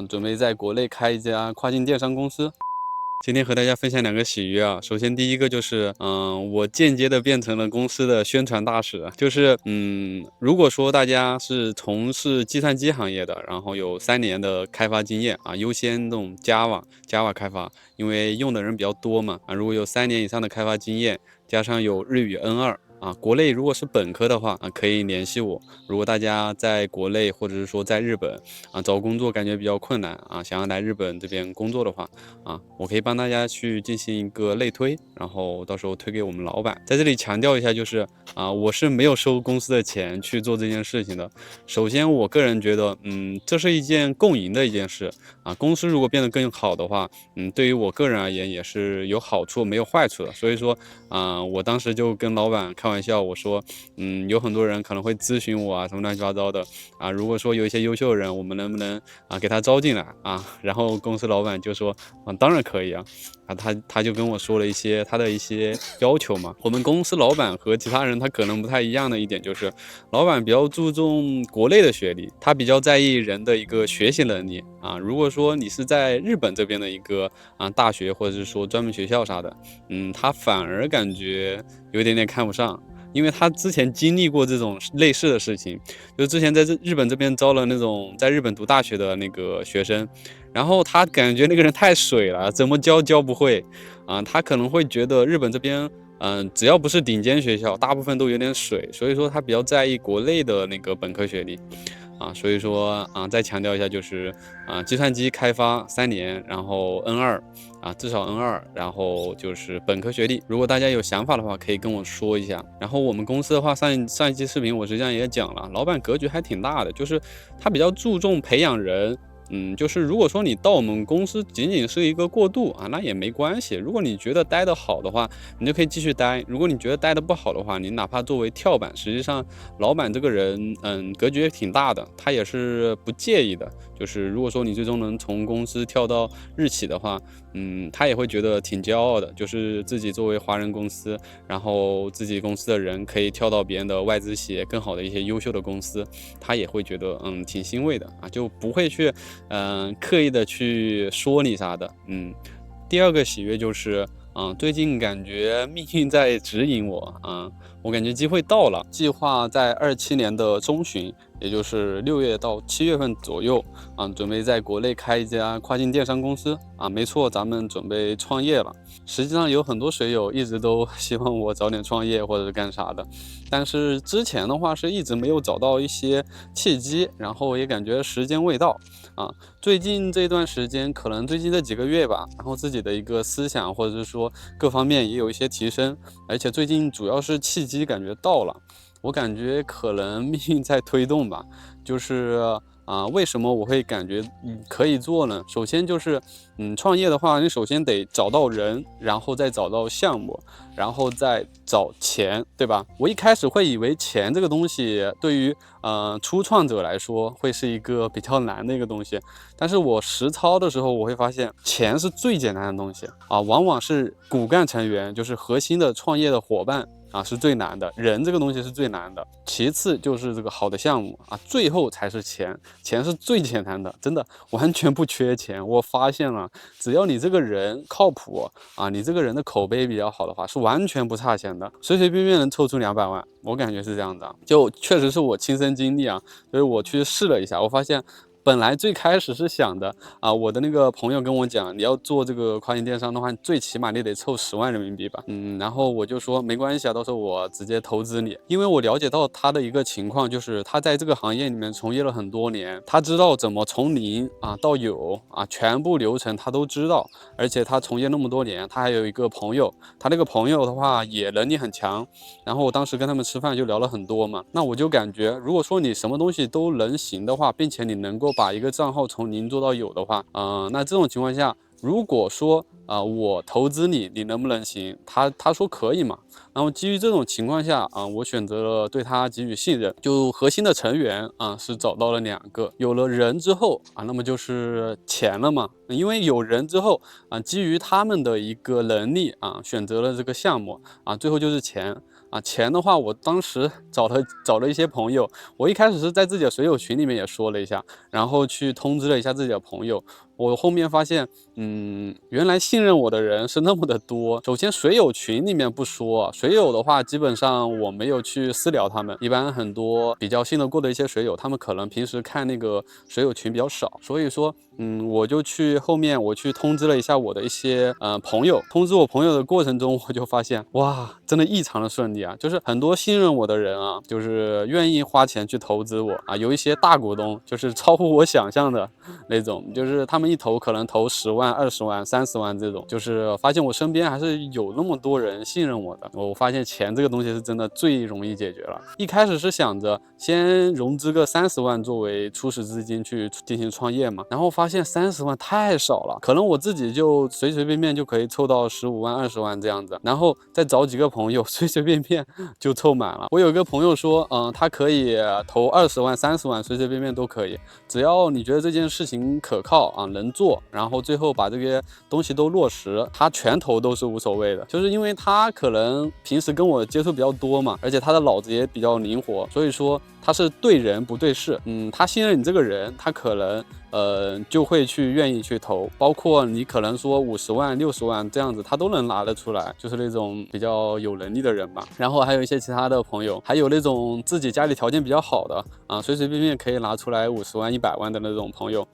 准备在国内开一家跨境电商公司。今天和大家分享两个喜悦啊。首先第一个就是，我间接的变成了公司的宣传大使。就是，如果说大家是从事计算机行业的，然后有3年的开发经验啊，优先这种 Java 开发，因为用的人比较多嘛啊。如果有3年以上的开发经验，加上有日语 N2。国内如果是本科的话可以联系我。如果大家在国内或者是说在日本找工作感觉比较困难想要来日本这边工作的话我可以帮大家去进行一个类推，然后到时候推给我们老板。在这里强调一下，就是我是没有收公司的钱去做这件事情的。首先，我个人觉得，这是一件共赢的一件事公司如果变得更好的话，对于我个人而言也是有好处没有坏处的。所以说，我当时就跟老板开玩笑，我说，有很多人可能会咨询我什么乱七八糟的如果说有一些优秀的人，我们能不能给他招进来然后公司老板就说当然可以他就跟我说了一些他的一些要求嘛。我们公司老板和其他人他可能不太一样的一点就是，老板比较注重国内的学历，他比较在意人的一个学习能力如果说你是在日本这边的一个大学或者是说专门学校啥的，他反而感觉有一点点看不上。因为他之前经历过这种类似的事情，就之前在日本这边招了那种在日本读大学的那个学生，然后他感觉那个人太水了，怎么教不会他可能会觉得日本这边只要不是顶尖学校，大部分都有点水，所以说他比较在意国内的那个本科学历所以说再强调一下，就是计算机开发3年，然后 N2至少 N2，然后就是本科学历。如果大家有想法的话，可以跟我说一下。然后我们公司的话，上一期视频我实际上也讲了，老板格局还挺大的，就是他比较注重培养人。就是如果说你到我们公司仅仅是一个过渡那也没关系。如果你觉得待得好的话，你就可以继续待；如果你觉得待得不好的话，你哪怕作为跳板，实际上老板这个人，格局也挺大的，他也是不介意的。就是如果说你最终能从公司跳到日企的话，他也会觉得挺骄傲的，就是自己作为华人公司，然后自己公司的人可以跳到别人的外资企业更好的一些优秀的公司，他也会觉得挺欣慰的就不会去刻意的去说你啥的。第二个喜悦就是最近感觉命运在指引我我感觉机会到了，计划在27年的中旬，也就是6月到7月份左右准备在国内开一家跨境电商公司没错，咱们准备创业了。实际上有很多水友一直都希望我早点创业或者是干啥的，但是之前的话是一直没有找到一些契机，然后也感觉时间未到最近这段时间，可能最近这几个月吧，然后自己的一个思想或者是说各方面也有一些提升，而且最近主要是契机感觉到了，我感觉可能命运在推动吧。就是为什么我会感觉可以做呢？首先就是创业的话，你首先得找到人，然后再找到项目，然后再找钱，对吧？我一开始会以为钱这个东西对于初创者来说会是一个比较难的一个东西，但是我实操的时候，我会发现钱是最简单的东西往往是骨干成员，就是核心的创业的伙伴是最难的，人这个东西是最难的，其次就是这个好的项目最后才是钱，钱是最简单的，真的完全不缺钱。我发现了，只要你这个人靠谱你这个人的口碑比较好的话，是完全不差钱的，随随便便能凑出200万，我感觉是这样的就确实是我亲身经历所以我去试了一下，我发现本来最开始是想的我的那个朋友跟我讲，你要做这个跨境电商的话，最起码你得凑10万人民币吧。然后我就说没关系到时候我直接投资你，因为我了解到他的一个情况，就是他在这个行业里面从业了很多年，他知道怎么从零到有全部流程他都知道，而且他从业那么多年，他还有一个朋友，他那个朋友的话也能力很强，然后我当时跟他们吃饭就聊了很多嘛，那我就感觉如果说你什么东西都能行的话，并且你能够把一个账号从零做到有的话那这种情况下，如果说我投资你，你能不能行？他说可以嘛。然后基于这种情况下我选择了对他给予信任。就核心的成员是找到了2个，有了人之后那么就是钱了嘛。因为有人之后基于他们的一个能力选择了这个项目最后就是钱。钱的话，我当时找了一些朋友，我一开始是在自己的水友群里面也说了一下，然后去通知了一下自己的朋友。我后面发现，原来信任我的人是那么的多。首先，水友群里面不说，水友的话，基本上我没有去私聊他们。一般很多比较信得过的一些水友，他们可能平时看那个水友群比较少，所以说，我就后面我去通知了一下我的一些朋友。通知我朋友的过程中，我就发现，哇，真的异常的顺利啊！就是很多信任我的人啊，就是愿意花钱去投资我啊。有一些大股东，就是超乎我想象的那种，就是他们一投可能投10万、20万、30万这种，就是发现我身边还是有那么多人信任我的。我发现钱这个东西是真的最容易解决了。一开始是想着先融资个30万作为初始资金去进行创业嘛，然后发现30万太少了，可能我自己就随随便便就可以凑到15万、20万这样子，然后再找几个朋友随随便便就凑满了。我有一个朋友说，他可以投20万、30万，随随便便都可以，只要你觉得这件事情可靠啊，能做，然后最后把这些东西都落实，他全投都是无所谓的。就是因为他可能平时跟我接触比较多嘛，而且他的脑子也比较灵活，所以说他是对人不对事。他信任你这个人，他可能就会愿意去投，包括你可能说50万、60万这样子，他都能拿得出来，就是那种比较有能力的人吧。然后还有一些其他的朋友，还有那种自己家里条件比较好的随随便便可以拿出来50万、100万的那种朋友。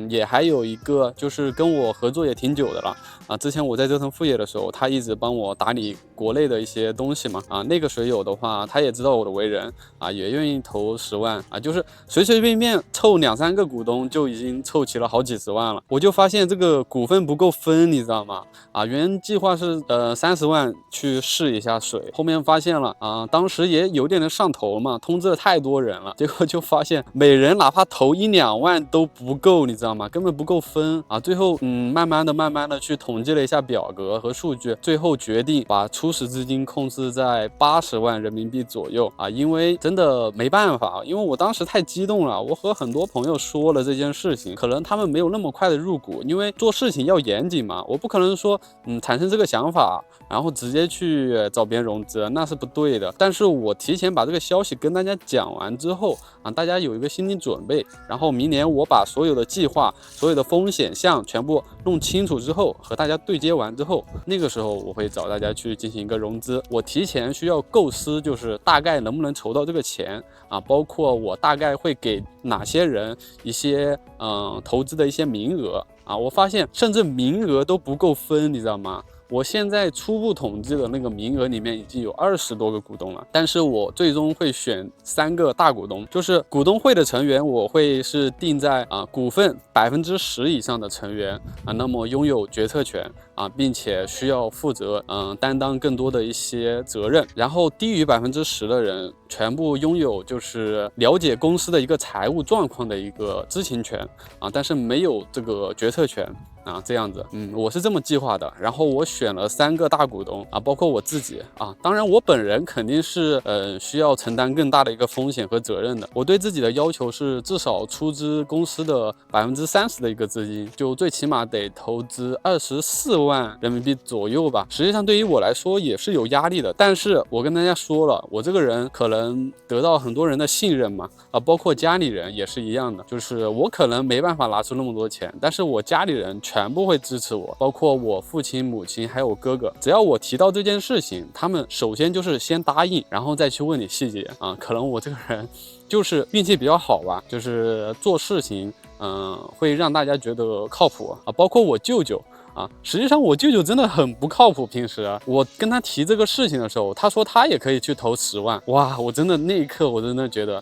也还有一个就是跟我合作也挺久的了之前我在折腾副业的时候，他一直帮我打理国内的一些东西嘛那个水友的话，他也知道我的为人也愿意投10万就是随随便便凑2-3个股东就已经凑齐了好几十万了。我就发现这个股份不够分，你知道吗？原计划是30万去试一下水，后面发现了当时也有点上头嘛，通知了太多人了，结果就发现每人哪怕投1-2万都不够，你知道吗？根本不够分最后慢慢的去统计了一下表格和数据，最后决定把初始资金控制在80万人民币左右因为真的没办法，因为我当时太激动了，我和很多朋友说了这件事情，可能他们没有那么快的入股，因为做事情要严谨嘛，我不可能说产生这个想法然后直接去找别人融资，那是不对的。但是我提前把这个消息跟大家讲完之后大家有一个心理准备，然后明年我把所有的计划、所有的风险项全部弄清楚之后，和大家对接完之后，那个时候我会找大家去进行一个融资。我提前需要构思，就是大概能不能筹到这个钱包括我大概会给哪些人一些投资的一些名额我发现甚至名额都不够分，你知道吗？我现在初步统计的那个名额里面已经有20多个股东了，但是我最终会选3个大股东，就是股东会的成员，我会是定在股份10%以上的成员那么拥有决策权并且需要负责担当更多的一些责任，然后低于10%的人全部拥有就是了解公司的一个财务状况的一个知情权但是没有这个决策权这样子我是这么计划的。然后我选了3个大股东包括我自己当然我本人肯定是需要承担更大的一个风险和责任的。我对自己的要求是至少出资公司的30%的一个资金，就最起码得投资24万人民币左右吧。实际上对于我来说也是有压力的，但是我跟大家说了，我这个人可能得到很多人的信任嘛包括家里人也是一样的，就是我可能没办法拿出那么多钱，但是我家里人全部会支持我，包括我父亲、母亲还有我哥哥，只要我提到这件事情，他们首先就是先答应，然后再去问你细节可能我这个人就是运气比较好吧，就是做事情会让大家觉得靠谱包括我舅舅实际上我舅舅真的很不靠谱。平时我跟他提这个事情的时候，他说他也可以去投10万。哇，我真的那一刻我真的觉得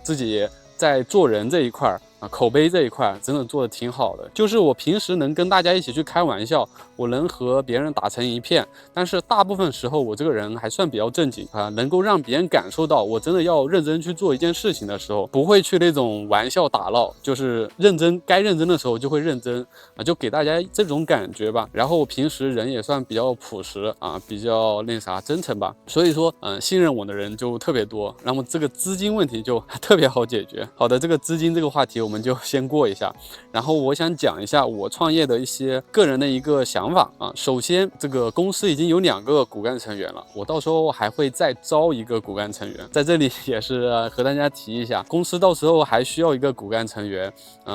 自己在做人这一块口碑这一块真的做的挺好的。就是我平时能跟大家一起去开玩笑，我能和别人打成一片，但是大部分时候我这个人还算比较正经能够让别人感受到我真的要认真去做一件事情的时候，不会去那种玩笑打闹，就是认真该认真的时候就会认真就给大家这种感觉吧。然后我平时人也算比较朴实比较真诚吧，所以说信任我的人就特别多，那么这个资金问题就特别好解决。好的，这个资金这个话题我们们就先过一下。然后我想讲一下我创业的一些个人的一个想法啊。首先，这个公司已经有2个骨干成员了，我到时候还会再招一个骨干成员。在这里也是和大家提一下，公司到时候还需要一个骨干成员。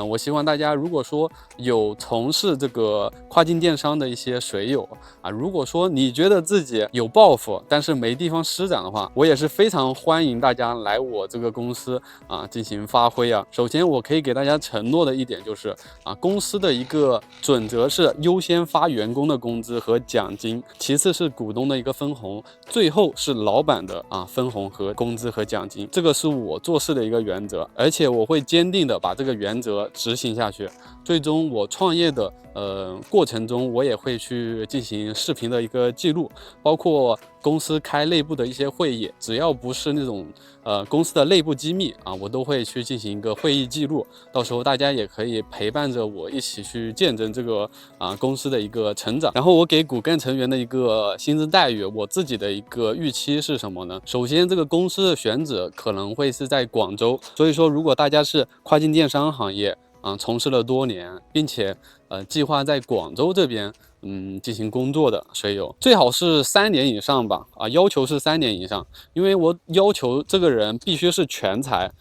我希望大家如果说有从事这个跨境电商的一些水友啊，如果说你觉得自己有抱负，但是没地方施展的话，我也是非常欢迎大家来我这个公司啊进行发挥啊。首先，我可以给大家承诺的一点就是公司的一个准则是优先发员工的工资和奖金，其次是股东的一个分红，最后是老板的分红和工资和奖金。这个是我做事的一个原则，而且我会坚定的把这个原则执行下去。最终我创业的过程中，我也会去进行视频的一个记录，包括公司开内部的一些会议，只要不是那种公司的内部机密我都会去进行一个会议记录。到时候大家也可以陪伴着我一起去见证这个公司的一个成长。然后我给骨干成员的一个薪资待遇，我自己的一个预期是什么呢？首先，这个公司的选址可能会是在广州，所以说如果大家是跨境电商行业从事了多年，并且计划在广州这边进行工作的水友，最好是3年以上吧要求是3年以上，因为我要求这个人必须是全才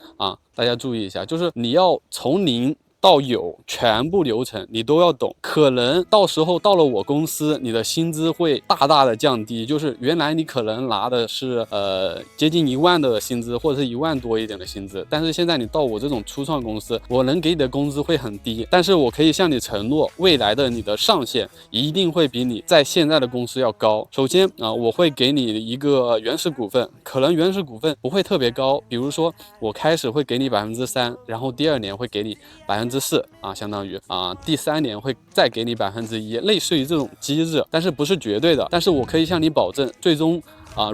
大家注意一下，就是你要从零到有全部流程你都要懂，可能到时候到了我公司，你的薪资会大大的降低，就是原来你可能拿的是接近1万的薪资，或者是1万多一点的薪资，但是现在你到我这种初创公司，我能给你的工资会很低，但是我可以向你承诺，未来的你的上限一定会比你在现在的公司要高。首先我会给你一个原始股份，可能原始股份不会特别高，比如说我开始会给你3%，然后第2年会给你4%相当于第3年会再给你1%，类似于这种机制，但是不是绝对的。但是我可以向你保证，最终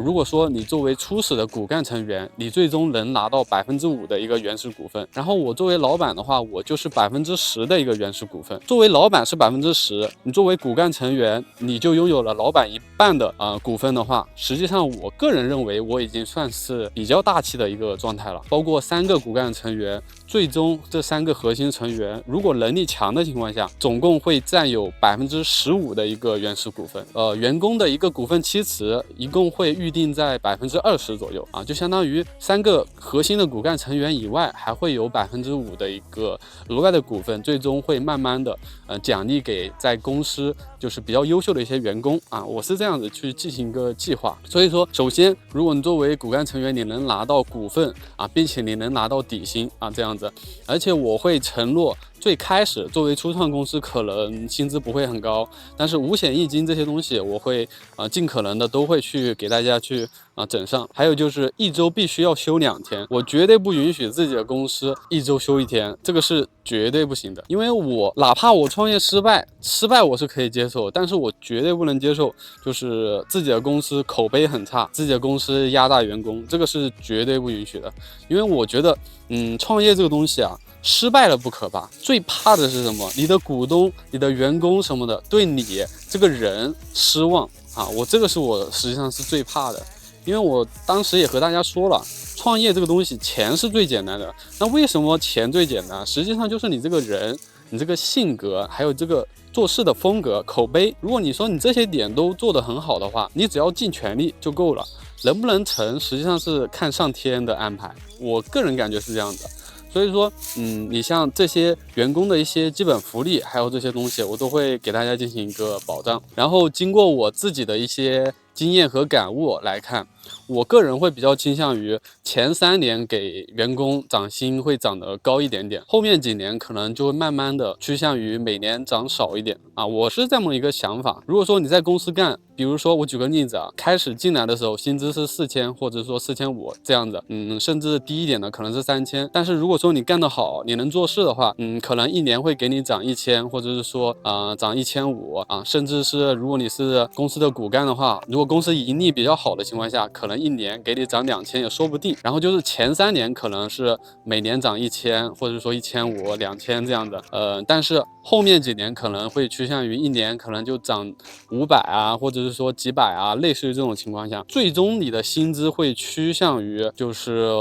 如果说你作为初始的骨干成员，你最终能拿到5%的一个原始股份，然后我作为老板的话，我就是10%的一个原始股份。作为老板是10%，你作为骨干成员，你就拥有了老板1半的股份的话，实际上我个人认为我已经算是比较大气的一个状态了。包括3个骨干成员，最终这3个核心成员如果能力强的情况下，总共会占有15%的一个原始股份。员工的一个股份期池一共会预定在20%左右就相当于3个核心的骨干成员以外，还会有5%的一个额外的股份，最终会慢慢的奖励给在公司就是比较优秀的一些员工我是这样子去进行一个计划。所以说，首先如果你作为骨干成员，你能拿到股份并且你能拿到底薪这样子，而且我会承诺，最开始作为初创公司可能薪资不会很高，但是五险一金这些东西我会尽可能的都会去给大家去整上。还有就是1周必须要休2天，我绝对不允许自己的公司1周休1天，这个是绝对不行的。因为我哪怕我创业失败我是可以接受，但是我绝对不能接受就是自己的公司口碑很差，自己的公司压榨员工，这个是绝对不允许的。因为我觉得创业这个东西失败了不可怕，最怕的是什么？你的股东、你的员工什么的对你这个人失望这个是我实际上是最怕的。因为我当时也和大家说了，创业这个东西钱是最简单的。那为什么钱最简单？实际上就是你这个人，你这个性格，还有这个做事的风格、口碑。如果你说你这些点都做得很好的话，你只要尽全力就够了。能不能成，实际上是看上天的安排。我个人感觉是这样的。所以说你像这些员工的一些基本福利还有这些东西，我都会给大家进行一个保障。然后经过我自己的一些经验和感悟来看，我个人会比较倾向于前3年给员工涨薪会涨得高一点点，后面几年可能就会慢慢的趋向于每年涨少一点我是这么一个想法。如果说你在公司干，比如说我举个例子开始进来的时候薪资是4000或者说4500这样子甚至低一点的可能是3000，但是如果说你干得好，你能做事的话可能1年会给你涨1000，或者是说涨1500甚至是如果你是公司的骨干的话，如果公司盈利比较好的情况下，可能1年给你涨2000也说不定。然后就是前3年可能是每年涨1000，或者说1500、2000这样的但是后面几年可能会趋向于1年可能就涨500或者是说几百类似于这种情况下，最终你的薪资会趋向于就是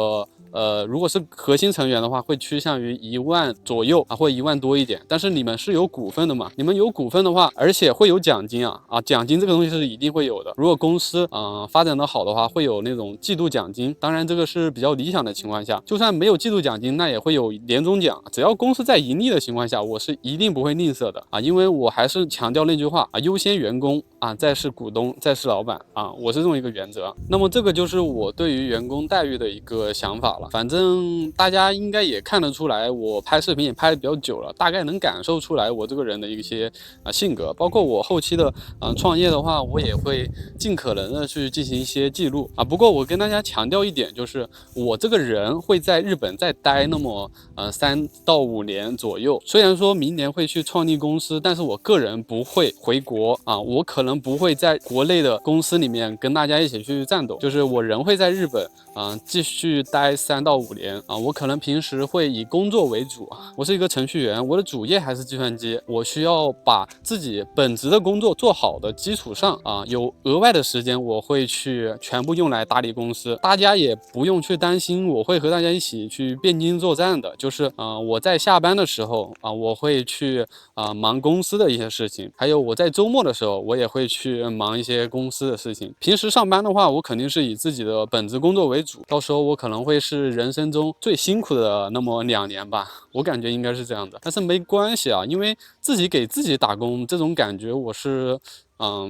如果是核心成员的话，会趋向于1万左右啊，或1万多一点。但是你们是有股份的嘛？你们有股份的话，而且会有奖金奖金这个东西是一定会有的。如果公司发展的好的话，会有那种季度奖金。当然这个是比较理想的情况下，就算没有季度奖金，那也会有年终奖。只要公司在盈利的情况下，我是一定不会吝啬的因为我还是强调那句话优先员工再是股东，再是老板我是这么一个原则。那么这个就是我对于员工待遇的一个想法了。反正大家应该也看得出来，我拍视频也拍的比较久了，大概能感受出来我这个人的一些性格。包括我后期的创业的话，我也会尽可能的去进行一些记录不过我跟大家强调一点，就是我这个人会在日本再待那么3到5年左右。虽然说明年会去创立公司，但是我个人不会回国我可能不会在国内的公司里面跟大家一起去战斗，就是我人会在日本继续待3到5年我可能平时会以工作为主我是一个程序员，我的主业还是计算机，我需要把自己本职的工作做好的基础上有额外的时间我会去全部用来打理公司。大家也不用去担心我会和大家一起去变兵作战的，就是我在下班的时候我会去忙公司的一些事情，还有我在周末的时候我也会去忙一些公司的事情。平时上班的话，我肯定是以自己的本职工作为主，到时候我可能会是人生中最辛苦的那么2年吧，我感觉应该是这样的。但是没关系因为自己给自己打工这种感觉，我是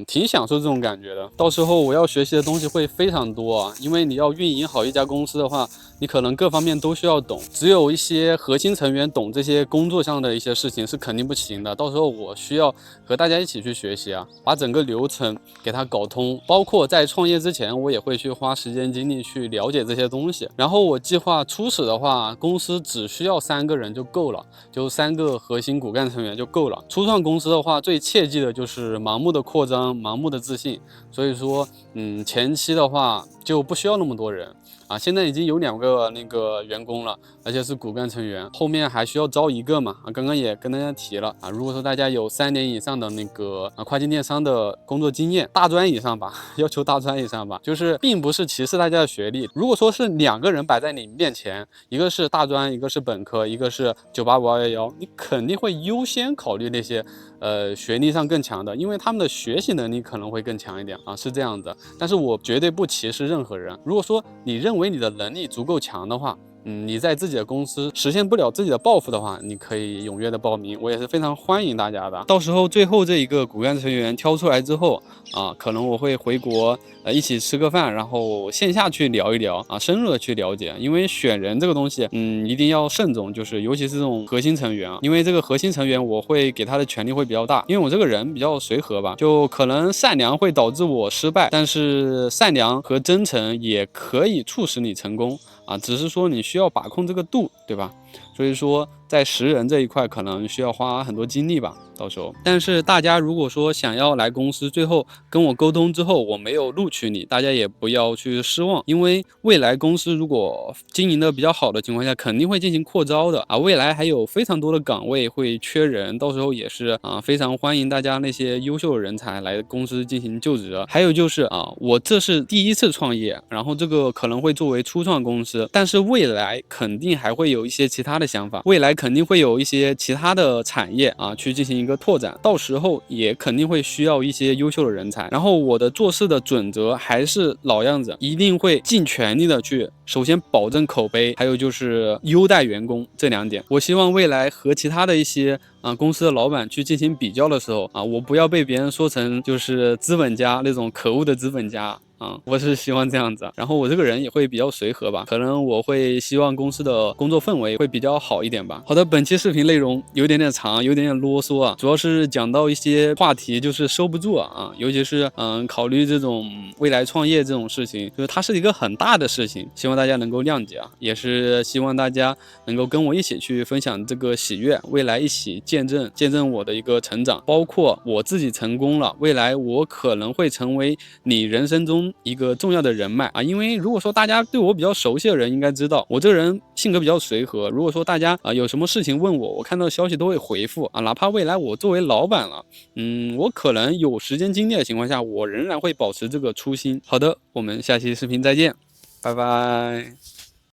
挺享受这种感觉的。到时候我要学习的东西会非常多因为你要运营好一家公司的话，你可能各方面都需要懂，只有一些核心成员懂这些工作上的一些事情是肯定不行的。到时候我需要和大家一起去学习把整个流程给它搞通，包括在创业之前，我也会去花时间精力去了解这些东西。然后我计划初始的话，公司只需要3个人就够了，就3个核心骨干成员就够了。初创公司的话，最切记的就是盲目的扩张，盲目的自信。所以说前期的话就不需要那么多人现在已经有2个那个员工了，而且是骨干成员，后面还需要招1个嘛刚刚也跟大家提了如果说大家有3年以上的那个跨境电商的工作经验，大专以上吧，要求大专以上吧，就是并不是歧视大家的学历。如果说是2个人摆在你面前，一个是大专，一个是本科，一个是985、211，你肯定会优先考虑那些学历上更强的，因为他们的学习能力可能会更强一点是这样的。但是我绝对不歧视任何人，如果说你认为你的能力足够强的话，你在自己的公司实现不了自己的抱负的话，你可以踊跃的报名，我也是非常欢迎大家的。到时候最后这一个骨干成员挑出来之后可能我会回国一起吃个饭，然后线下去聊一聊深入的去了解。因为选人这个东西一定要慎重，就是尤其是这种核心成员因为这个核心成员我会给他的权力会比较大，因为我这个人比较随和吧，就可能善良会导致我失败，但是善良和真诚也可以促使你成功只是说你需要把控这个度，对吧？所以说在识人这一块可能需要花很多精力吧，到时候。但是大家如果说想要来公司，最后跟我沟通之后我没有录取你，大家也不要去失望，因为未来公司如果经营的比较好的情况下，肯定会进行扩招的未来还有非常多的岗位会缺人，到时候也是非常欢迎大家那些优秀的人才来公司进行就职。还有就是我这是第1次创业，然后这个可能会作为初创公司，但是未来肯定还会有一些其他的想法，未来肯定会有一些其他的产业去进行一个拓展，到时候也肯定会需要一些优秀的人才。然后我的做事的准则还是老样子，一定会尽全力的去首先保证口碑，还有就是优待员工这2点。我希望未来和其他的一些公司的老板去进行比较的时候我不要被别人说成就是资本家那种可恶的资本家我是希望这样子。然后我这个人也会比较随和吧，可能我会希望公司的工作氛围会比较好一点吧。好的，本期视频内容有点长，有点啰嗦主要是讲到一些话题就是收不住尤其是考虑这种未来创业这种事情，就是它是一个很大的事情，希望大家能够谅解也是希望大家能够跟我一起去分享这个喜悦，未来一起见证我的一个成长，包括我自己成功了，未来我可能会成为你人生中一个重要的人脉因为如果说大家对我比较熟悉的人应该知道，我这个人性格比较随和，如果说大家有什么事情问我，我看到消息都会回复哪怕未来我作为老板了我可能有时间精力的情况下，我仍然会保持这个初心。好的，我们下期视频再见，拜拜。